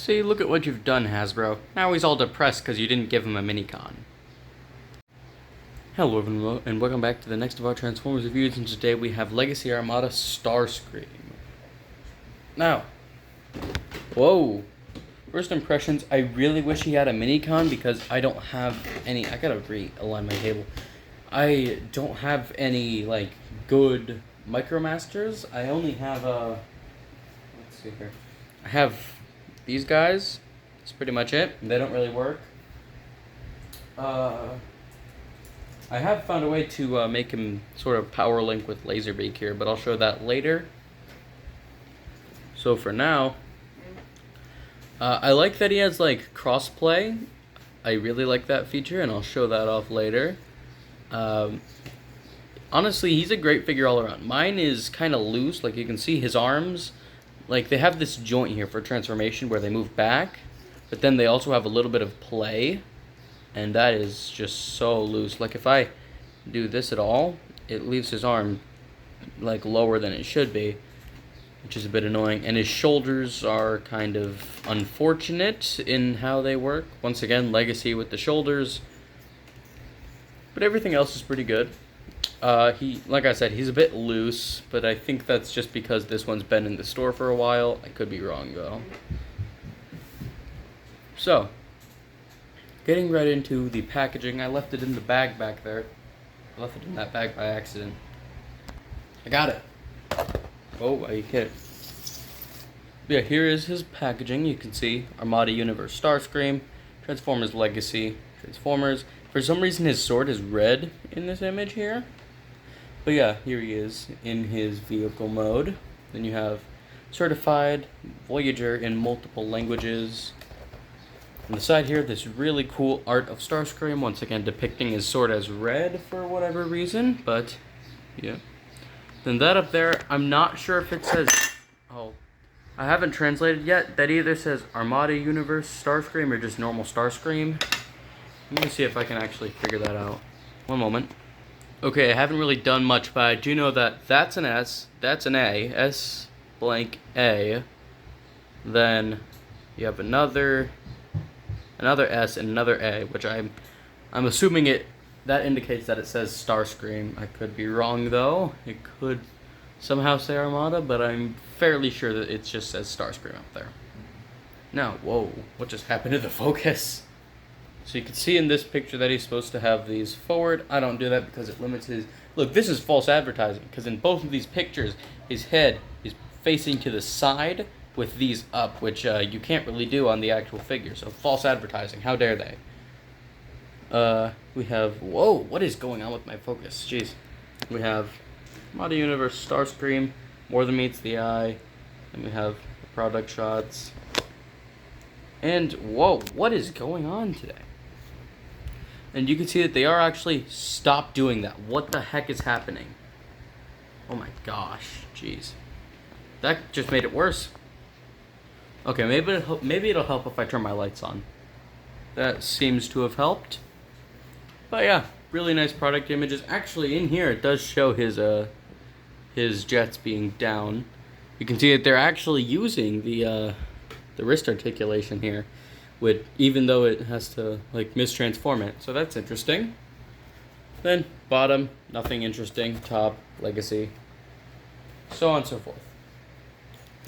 See, look at what you've done, Hasbro. Now he's all depressed because you didn't give him a mini-con. Hello everyone, and welcome back to the next of our Transformers reviews, and today we have Legacy Armada Starscream. Now, whoa! First impressions, I really wish he had a mini-con because I don't have any. I gotta realign my table. I don't have any, like, good Micromasters. I only have let's see here. I have these guys. That's pretty much it. They don't really work. I have found a way to make him sort of power link with Laserbeak here, but I'll show that later. So for now, I like that he has like crossplay. I really like that feature, and I'll show that off later. Honestly, he's a great figure all around. Mine is kind of loose. Like you can see his arms, like they have this joint here for transformation where they move back, but then they also have a little bit of play. And that is just so loose. Like if I do this at all, it leaves his arm like lower than it should be, which is a bit annoying. And his shoulders are kind of unfortunate in how they work. Once again, Legacy with the shoulders. But everything else is pretty good. Like I said, he's a bit loose, but I think that's just because this one's been in the store for a while. I could be wrong though. So, getting right into the packaging, I left it in the bag back there. I left it in that bag by accident. I got it. Oh, are you kidding? Yeah, here is his packaging. You can see Armada Universe Starscream, Transformers Legacy, Transformers. For some reason his sword is red in this image here. But yeah, here he is in his vehicle mode. Then you have Certified, Voyager in multiple languages. On the side here, this really cool art of Starscream, once again depicting his sword as red for whatever reason, but yeah. Then that up there, I'm not sure if it says, oh, I haven't translated yet, that either says Armada Universe Starscream or just normal Starscream. Let me see if I can actually figure that out. One moment. Okay, I haven't really done much, but I do know that that's an S, that's an A, S blank A, then you have another S and another A, which I'm assuming that indicates that it says Starscream. I could be wrong though. It could somehow say Armada, but I'm fairly sure that it just says Starscream up there. Now, whoa, what just happened to the focus? So you can see in this picture that he's supposed to have these forward. I don't do that because it limits his... Look, this is false advertising, because in both of these pictures, his head is facing to the side with these up, which you can't really do on the actual figure. So false advertising, how dare they? We have, whoa, what is going on with my focus? Jeez. We have Armada Universe Starscream, More Than Meets the Eye, and we have the product shots. And whoa, what is going on today? And you can see that they are actually stopped doing that. What the heck is happening? Oh my gosh, jeez. That just made it worse. Okay, maybe it'll help if I turn my lights on. That seems to have helped. But yeah, really nice product images. Actually, in here it does show his jets being down. You can see that they're actually using the wrist articulation here, even though it has to like mistransform it. So that's interesting. Then bottom, nothing interesting. Top, Legacy, so on and so forth.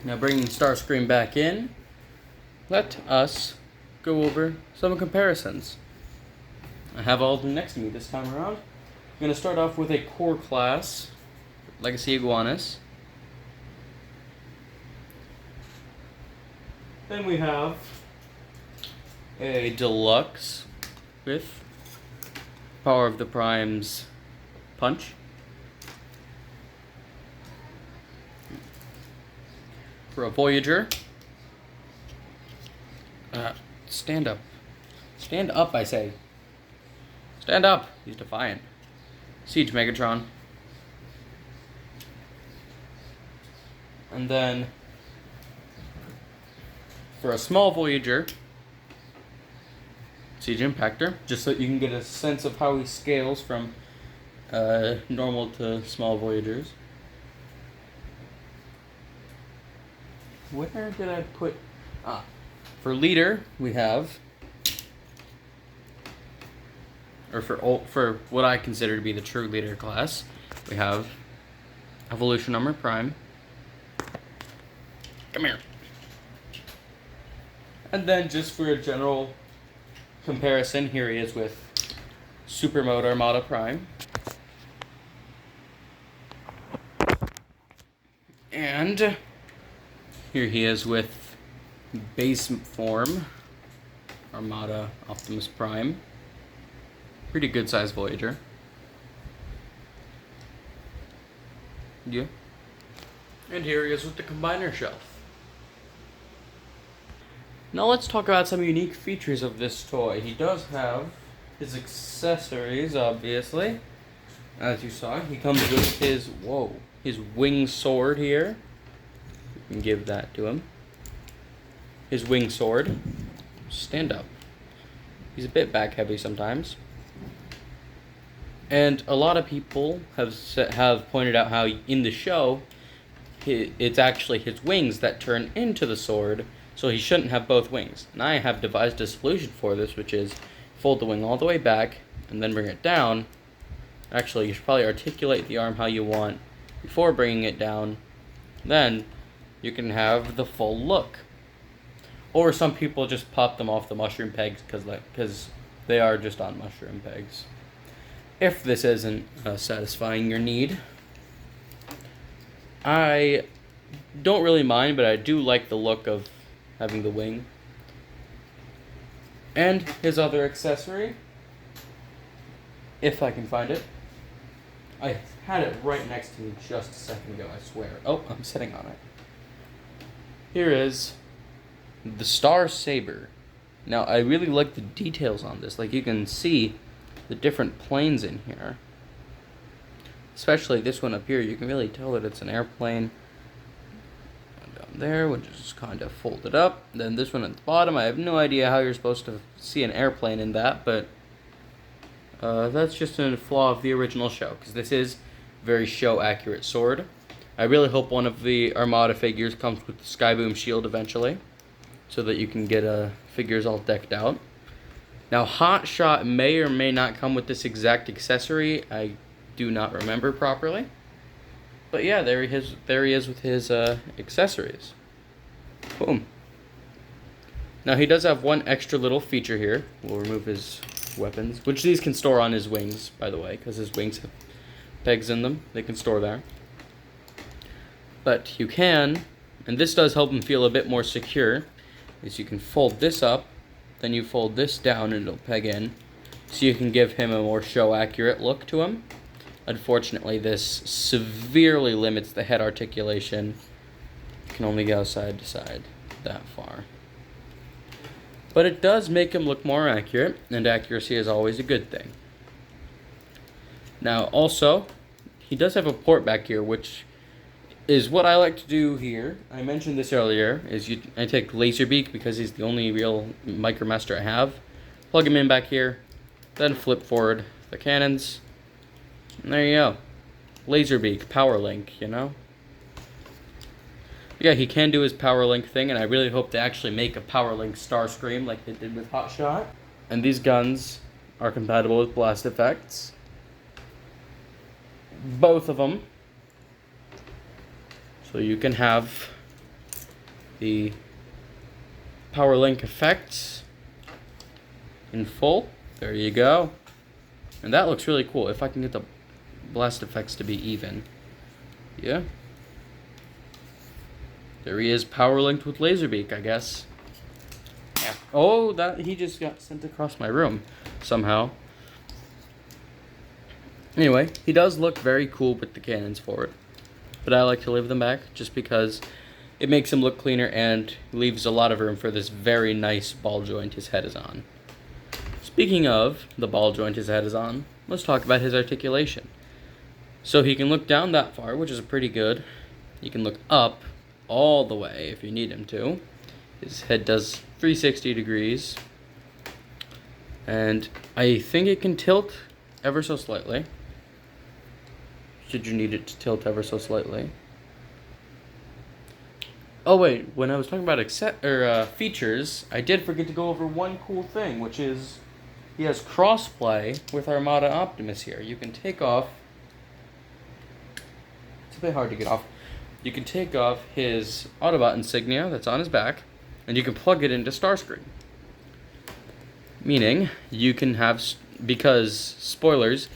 Now bringing Starscream back in, let us go over some comparisons. I have all of them next to me this time around. I'm going to start off with a core class, Legacy Iguanas. Then we have a deluxe with Power of the Prime's Punch. For a Voyager, stand up. Stand up, I say. Stand up. He's defiant. Siege Megatron. And then, for a small Voyager, Siege Impactor, just so you can get a sense of how he scales from normal to small Voyagers. Where did I put... for leader, we have, or for what I consider to be the true leader class, we have Evolution Armor Prime. Come here. And then just for a general comparison, here he is with Super Mode Armada Prime. And here he is with base form Armada Optimus Prime. Pretty good size Voyager. Yeah. And here he is with the combiner shelf. Now let's talk about some unique features of this toy. He does have his accessories, obviously. As you saw, he comes with his wing sword here. You can give that to him. His wing sword. Stand up. He's a bit back heavy sometimes. And a lot of people have pointed out how in the show, it's actually his wings that turn into the sword, so he shouldn't have both wings. And I have devised a solution for this, which is fold the wing all the way back and then bring it down. Actually, you should probably articulate the arm how you want before bringing it down. Then you can have the full look. Or some people just pop them off the mushroom pegs because they are just on mushroom pegs. If this isn't satisfying your need, I don't really mind, but I do like the look of having the wing. And his other accessory, if I can find it. I had it right next to me just a second ago, I swear. Oh, I'm sitting on it. Here is the Star Saber. Now, I really like the details on this. Like, you can see the different planes in here. Especially this one up here, you can really tell that it's an airplane. Down there, which is kind of folded up. Then this one at the bottom, I have no idea how you're supposed to see an airplane in that, but that's just a flaw of the original show, because this is a very show-accurate sword. I really hope one of the Armada figures comes with the Skyboom shield eventually, so that you can get figures all decked out. Now, Hot Shot may or may not come with this exact accessory. I do not remember properly. But yeah, there he is with his accessories. Boom. Now, he does have one extra little feature here. We'll remove his weapons, which these can store on his wings, by the way, because his wings have pegs in them. They can store there. But you can, and this does help him feel a bit more secure, is you can fold this up, then you fold this down and it'll peg in, so you can give him a more show-accurate look to him. Unfortunately, this severely limits the head articulation. You can only go side to side that far. But it does make him look more accurate, and accuracy is always a good thing. Now, also, he does have a port back here, which is what I like to do here. I mentioned this earlier, I take Laserbeak because he's the only real Micromaster I have. Plug him in back here, then flip forward the cannons, and there you go. Laserbeak, Power Link, you know? Yeah, he can do his Power Link thing, and I really hope to actually make a Power Link Starscream like they did with Hot Shot. And these guns are compatible with blast effects. Both of them. So you can have the Power Link effects in full. There you go. And that looks really cool if I can get the blast effects to be even. Yeah. There he is, Power Linked with Laserbeak, I guess. Yeah. Oh, he just got sent across my room somehow. Anyway, he does look very cool with the cannons forward. But I like to leave them back just because it makes him look cleaner and leaves a lot of room for this very nice ball joint his head is on. Speaking of the ball joint his head is on, let's talk about his articulation. So he can look down that far, which is pretty good. He can look up all the way if you need him to. His head does 360 degrees. And I think it can tilt ever so slightly. Should you need it to tilt ever so slightly. Oh wait, when I was talking about features, I did forget to go over one cool thing, which is he has crossplay with Armada Optimus here. You can take off. It's a bit hard to get off. You can take off his Autobot insignia that's on his back, and you can plug it into Starscream. Meaning, you can have, because spoilers,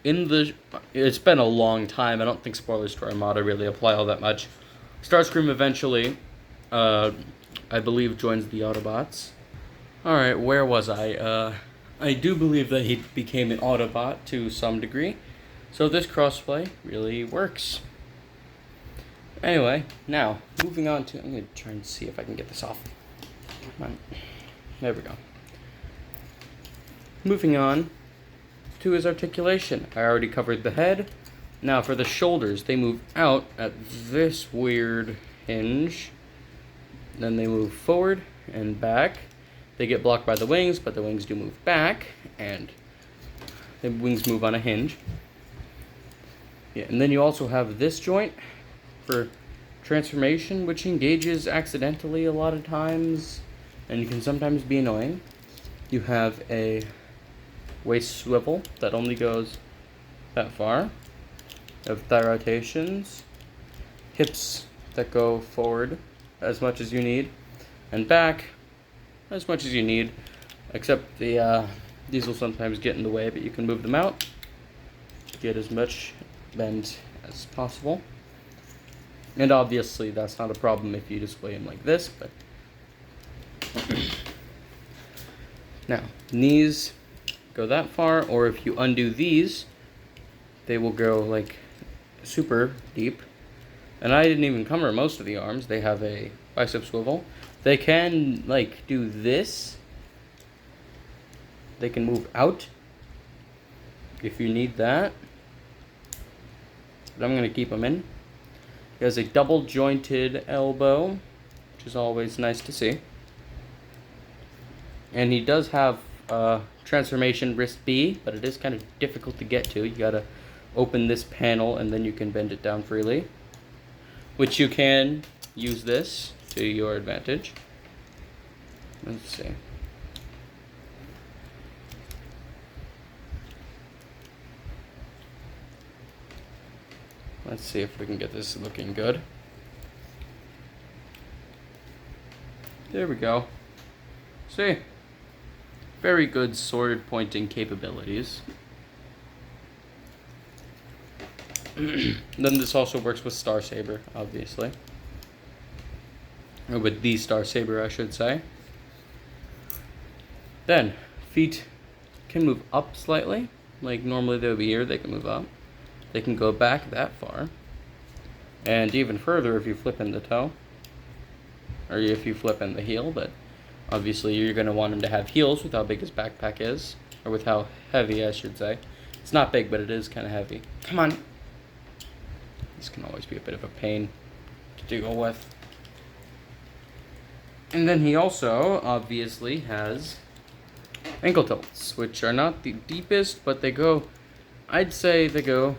it's been a long time. I don't think spoilers to Armada really apply all that much. Starscream eventually, I believe, joins the Autobots. Alright, where was I? I do believe that he became an Autobot to some degree. So this crossplay really works. Anyway, now, moving on to... I'm going to try and see if I can get this off. Come on. There we go. Moving on to his articulation. I already covered the head. Now for the shoulders, they move out at this weird hinge. Then they move forward and back. They get blocked by the wings, but the wings do move back, and the wings move on a hinge. Yeah, and then you also have this joint for transformation, which engages accidentally a lot of times, and can sometimes be annoying. You have a waist swivel that only goes that far. You have thigh rotations, hips that go forward as much as you need, and back as much as you need, except these will sometimes get in the way, but you can move them out to get as much bend as possible. And obviously that's not a problem if you display them like this, but now knees go that far, or if you undo these, they will go like super deep. And I didn't even cover most of the arms. They have a bicep swivel. They can like do this. They can move out if you need that, but I'm going to keep them in. He has a double jointed elbow, which is always nice to see. And he does have transformation wrist B, but it is kind of difficult to get to. You gotta open this panel and then you can bend it down freely, which you can use this to your advantage. Let's see. Let's see if we can get this looking good. There we go. See? Very good sword pointing capabilities. Then this also works with Star Saber, obviously. Or with the Star Saber, I should say. Then, feet can move up slightly. Like normally they would be here, they can move up. They can go back that far. And even further if you flip in the toe. Or if you flip in the heel, but obviously you're going to want him to have heels with how big his backpack is. Or with how heavy, I should say. It's not big, but it is kind of heavy. Come on! This can always be a bit of a pain to deal with. And then he also, obviously, has ankle tilts, which are not the deepest, but they go, I'd say they go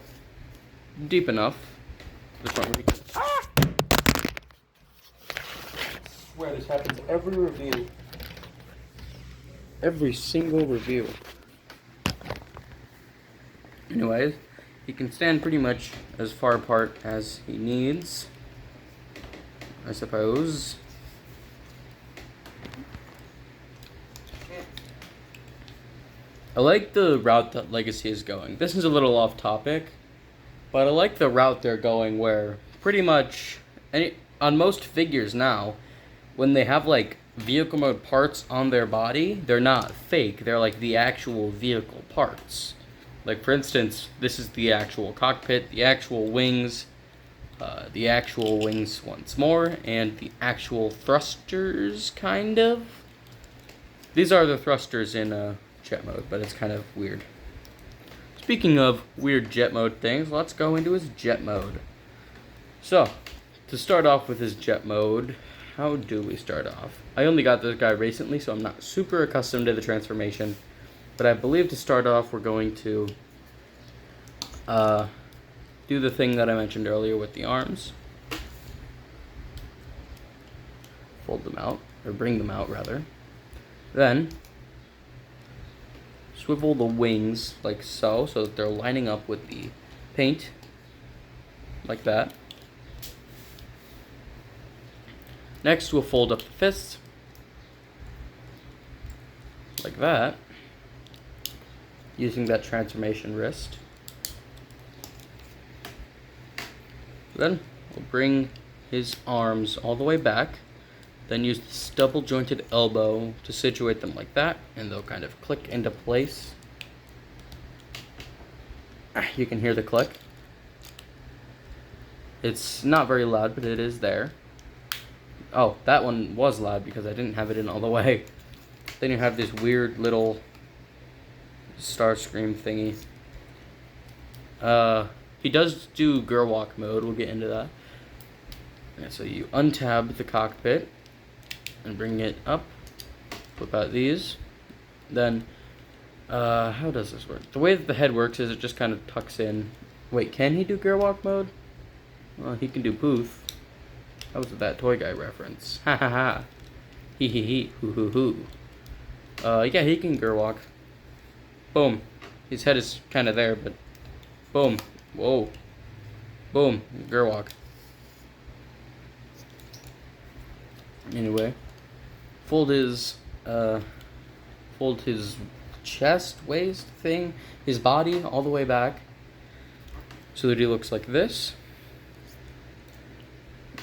deep enough. This one really good. Ah! I swear this happens every review. Every single review. Anyways, he can stand pretty much as far apart as he needs, I suppose. I like the route that Legacy is going. This is a little off topic, but I like the route they're going where pretty much on most figures now, when they have like vehicle mode parts on their body, they're not fake. They're like the actual vehicle parts. Like for instance, this is the actual cockpit, the actual wings once more, and the actual thrusters, kind of. These are the thrusters in jet mode, but it's kind of weird. Speaking of weird jet mode things, let's go into his jet mode. So, to start off with his jet mode, how do we start off? I only got this guy recently, so I'm not super accustomed to the transformation, but I believe to start off we're going to do the thing that I mentioned earlier with the arms. fold them out, or bring them out rather. Then swivel the wings like so that they're lining up with the paint, like that. Next, we'll fold up the fists, like that, using that transformation wrist. Then we'll bring his arms all the way back, then use this double jointed elbow to situate them like that, and they'll kind of click into place. You can hear the click. It's not very loud, but it is there. Oh, that one was loud because I didn't have it in all the way. Then you have this weird little starscream thingy. He does do girl walk mode. We'll get into that. Yeah, so you untab the cockpit and bring it up. Flip out these. Then, how does this work? The way that the head works is it just kind of tucks in. Wait, can he do girl walk mode? Well, he can do poof. That was that Toy Guy reference. Ha ha ha. Hee hee hee. Hoo hoo hoo. Yeah, he can girl walk. Boom. His head is kind of there, but boom. Whoa. Boom. Girl walk. Anyway, fold his chest, waist thing, his body all the way back so that he looks like this.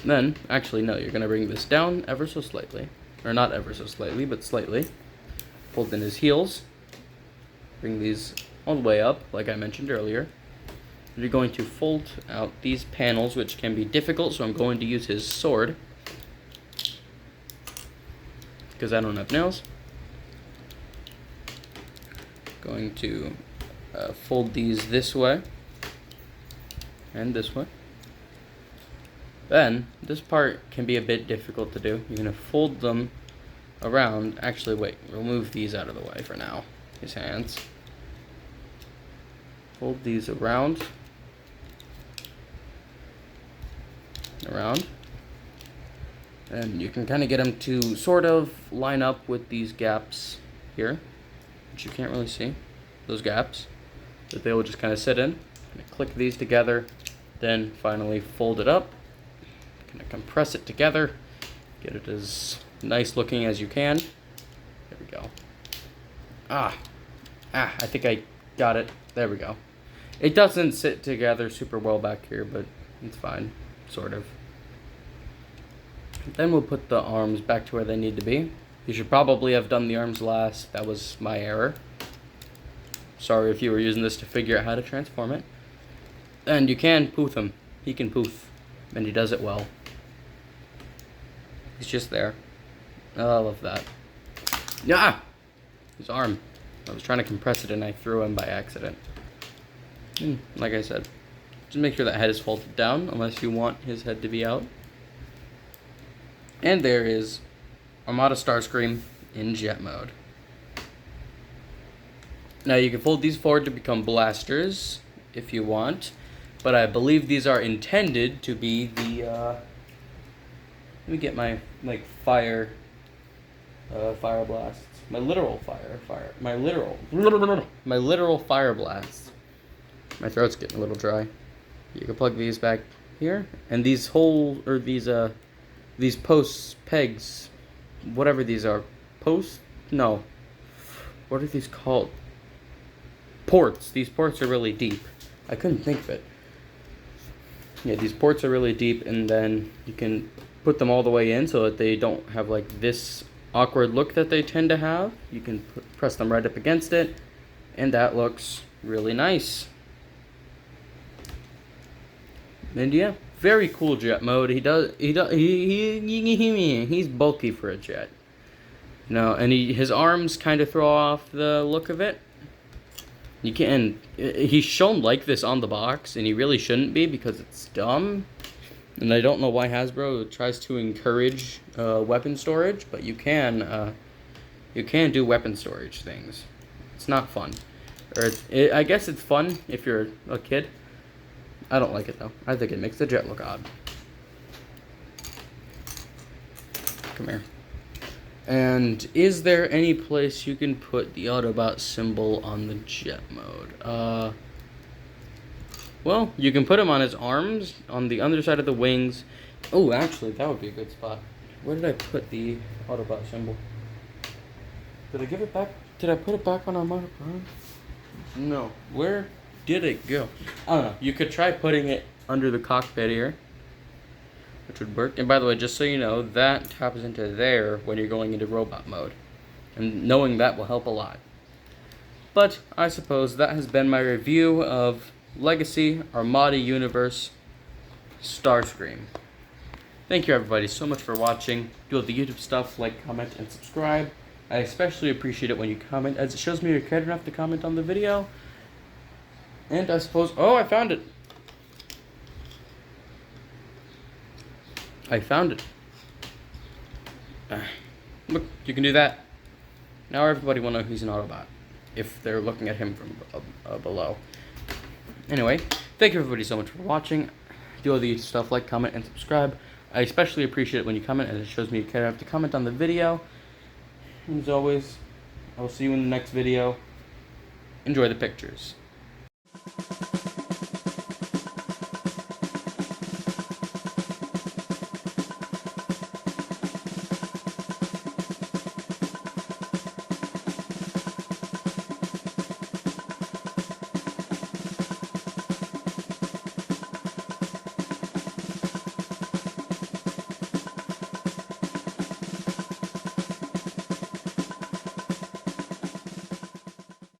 Then, actually no, you're going to bring this down ever so slightly. Or not ever so slightly, but slightly. Fold in his heels. Bring these all the way up, like I mentioned earlier. You're going to fold out these panels, which can be difficult, so I'm going to use his sword. Because I don't have nails. Going to fold these this way. And this way. Then, this part can be a bit difficult to do. You're going to fold them around. Actually, wait. We'll move these out of the way for now. His hands. Fold these around. Around. And you can kind of get them to sort of line up with these gaps here. Which you can't really see. Those gaps. That they will just kind of sit in. Click these together. Then finally fold it up. Gonna compress it together, get it as nice looking as you can. There we go. I think I got it. There we go. It doesn't sit together super well back here, but it's fine, sort of. Then we'll put the arms back to where they need to be. You should probably have done the arms last. That was my error. Sorry if you were using this to figure out how to transform it. And you can poof him. He can poof, and he does it well. He's just there. Oh, I love that. Yeah! His arm. I was trying to compress it and I threw him by accident. Like I said, just make sure that head is folded down unless you want his head to be out. And there is Armada Starscream in jet mode. Now you can fold these forward to become blasters if you want, but I believe these are intended to be the let me get my fire blasts. My literal fire blasts. My throat's getting a little dry. You can plug these back here, and these these posts, pegs, whatever these are, posts? No. What are these called? Ports. These ports are really deep. I couldn't think of it. Yeah, these ports are really deep, and then you can put them all the way in so that they don't have like this awkward look that they tend to have. You can press them right up against it, and that looks really nice. And yeah, very cool jet mode. He's bulky for a jet. You know, and his arms kind of throw off the look of it. You can. He's shown like this on the box, and he really shouldn't be because it's dumb. And I don't know why Hasbro tries to encourage weapon storage, but you can do weapon storage things. It's not fun, or I guess it's fun if you're a kid. I don't like it though. I think it makes the jet look odd. Come here. And is there any place you can put the Autobot symbol on the jet mode? Well, you can put him on his arms, on the underside of the wings. Oh, actually, that would be a good spot. Where did I put the Autobot symbol? Did I give it back? Did I put it back on Armada Prime? No. Where did it go? I don't know. You could try putting it under the cockpit here, which would work. And by the way, just so you know, that taps into there when you're going into robot mode. And knowing that will help a lot. But I suppose that has been my review of Legacy Armada Universe Starscream. Thank you everybody so much for watching. Do all the YouTube stuff, like, comment, and subscribe. I especially appreciate it when you comment, as it shows me you cared enough to comment on the video. And I suppose... Oh, I found it! I found it. Look, you can do that. Now everybody will know he's an Autobot, if they're looking at him from below. Anyway, thank you everybody so much for watching. Do all the stuff, like, comment, and subscribe. I especially appreciate it when you comment, as it shows me you care enough to comment on the video. And as always, I will see you in the next video. Enjoy the pictures.